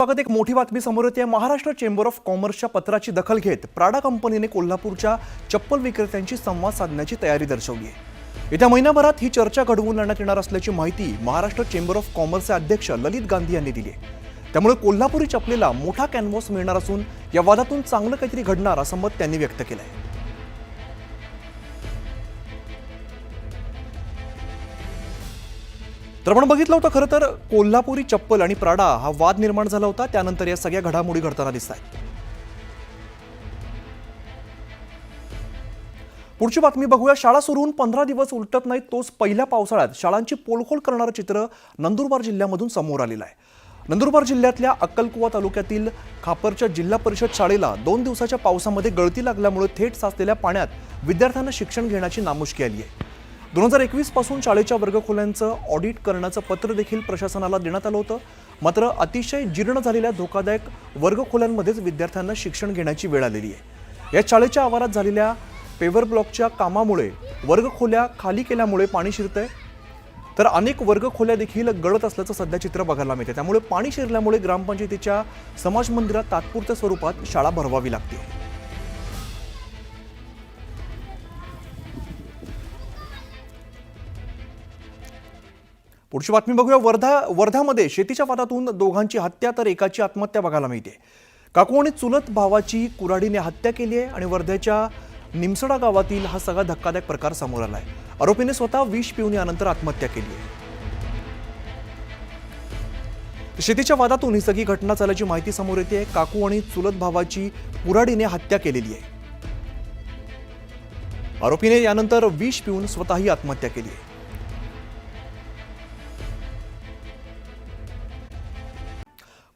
एक मोठी बातमी समोर येते। महाराष्ट्र चेंबर ऑफ कॉमर्सच्या पत्राची दखल घेत प्राडा कंपनीने कोल्हापूरच्या चप्पल विक्रेत्यांशी संवाद साधण्याची तयारी दर्शवली आहे। येत्या महिनाभरात ही चर्चा घडवून आणण्यात येणार असल्याची माहिती महाराष्ट्र चेंबर ऑफ कॉमर्सचे अध्यक्ष ललित गांधी यांनी दिली आहे। त्यामुळे कोल्हापुरी चपलेला मोठा कॅनव्हास मिळणार असून या वादातून चांगलं काहीतरी घडणार असं मत त्यांनी व्यक्त केलं आहे। तर आपण बघितलं होतं खरं तर कोल्हापुरी चप्पल आणि प्राडा हा वाद निर्माण झाला होता, त्यानंतर या सगळ्या घडामोडी घडताना दिसत आहेत। पुढची बातमी बघूया। शाळा सुरू होऊन 15 दिवस उलटत नाहीत तोच पहिल्या पावसाळ्यात शाळांची पोलखोल करणारं चित्र नंदुरबार जिल्ह्यामधून समोर आलेलं आहे। नंदुरबार जिल्ह्यातल्या अक्कलकुवा तालुक्यातील खापरच्या जिल्हा परिषद शाळेला 2 दिवसाच्या पावसामध्ये गळती लागल्यामुळे थेट साचलेल्या पाण्यात विद्यार्थ्यांना शिक्षण घेण्याची नामुष्की आली आहे। 2021 पासून शाळेच्या वर्गखोल्यांचं ऑडिट करण्याचं पत्र देखील प्रशासनाला देण्यात आलं होतं, मात्र अतिशय जीर्ण झालेल्या धोकादायक वर्गखोल्यांमध्येच विद्यार्थ्यांना शिक्षण घेण्याची वेळ आलेली आहे। या शाळेच्या आवारात झालेल्या पेवर ब्लॉकच्या कामामुळे वर्गखोल्या खाली केल्यामुळे पाणी शिरतंय, तर अनेक वर्गखोल्या देखील गळत असल्याचं सध्या चित्र बघायला मिळते। त्यामुळे पाणी शिरल्यामुळे ग्रामपंचायतीच्या समाज मंदिरात तात्पुरत्या स्वरूपात शाळा भरवावी लागते। पुढची बातमी बघूया। वर्ध्यामध्ये शेतीच्या वादातून दोघांची हत्या तर एकाची आत्महत्या बघायला मिळते। काकू आणि चुलत भावाची कुऱ्हाडीने हत्या केली आहे आणि वर्ध्याच्या निमसडा गावातील हा सगळा धक्कादायक प्रकार समोर आलाय। आरोपीने स्वतः विष पिऊन यानंतर आत्महत्या केली आहे। शेतीच्या वादातून ही सगळी घटना झाल्याची माहिती समोर येते। काकू आणि चुलत भावाची कुऱ्हाडीने हत्या केलेली आहे। आरोपीने यानंतर विष पिऊन स्वतःही आत्महत्या केली आहे।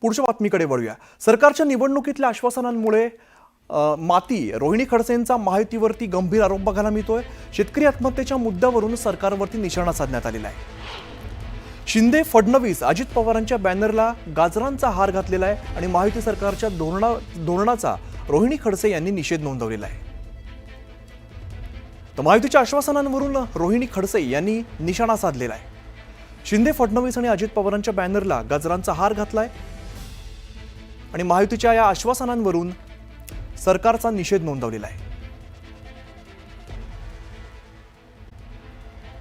पुढच्या बातमीकडे वळूया। सरकारच्या निवडणुकीतल्या आश्वासनांमुळे माती रोहिणी खडसेंचा महायुतीवरती गंभीर आरोप बघायला मिळतोय। शेतकरी आत्महत्येच्या मुद्द्यावरून सरकारवरती निशाणा साधण्यात आलेला आहे। शिंदे फडणवीस अजित पवारांच्या बॅनरला गाजरांचा हार घातलेला आहे आणि महायुती सरकारच्या धोरणाचा रोहिणी खडसे यांनी निषेध नोंदवलेला आहे। तर महायुतीच्या आश्वासनांवरून रोहिणी खडसे यांनी निशाणा साधलेला आहे। शिंदे फडणवीस आणि अजित पवारांच्या बॅनरला गाजरांचा हार घातलाय आणि महायुतीच्या या आश्वासनांवरून सरकारचा निषेध नोंदवलेला आहे।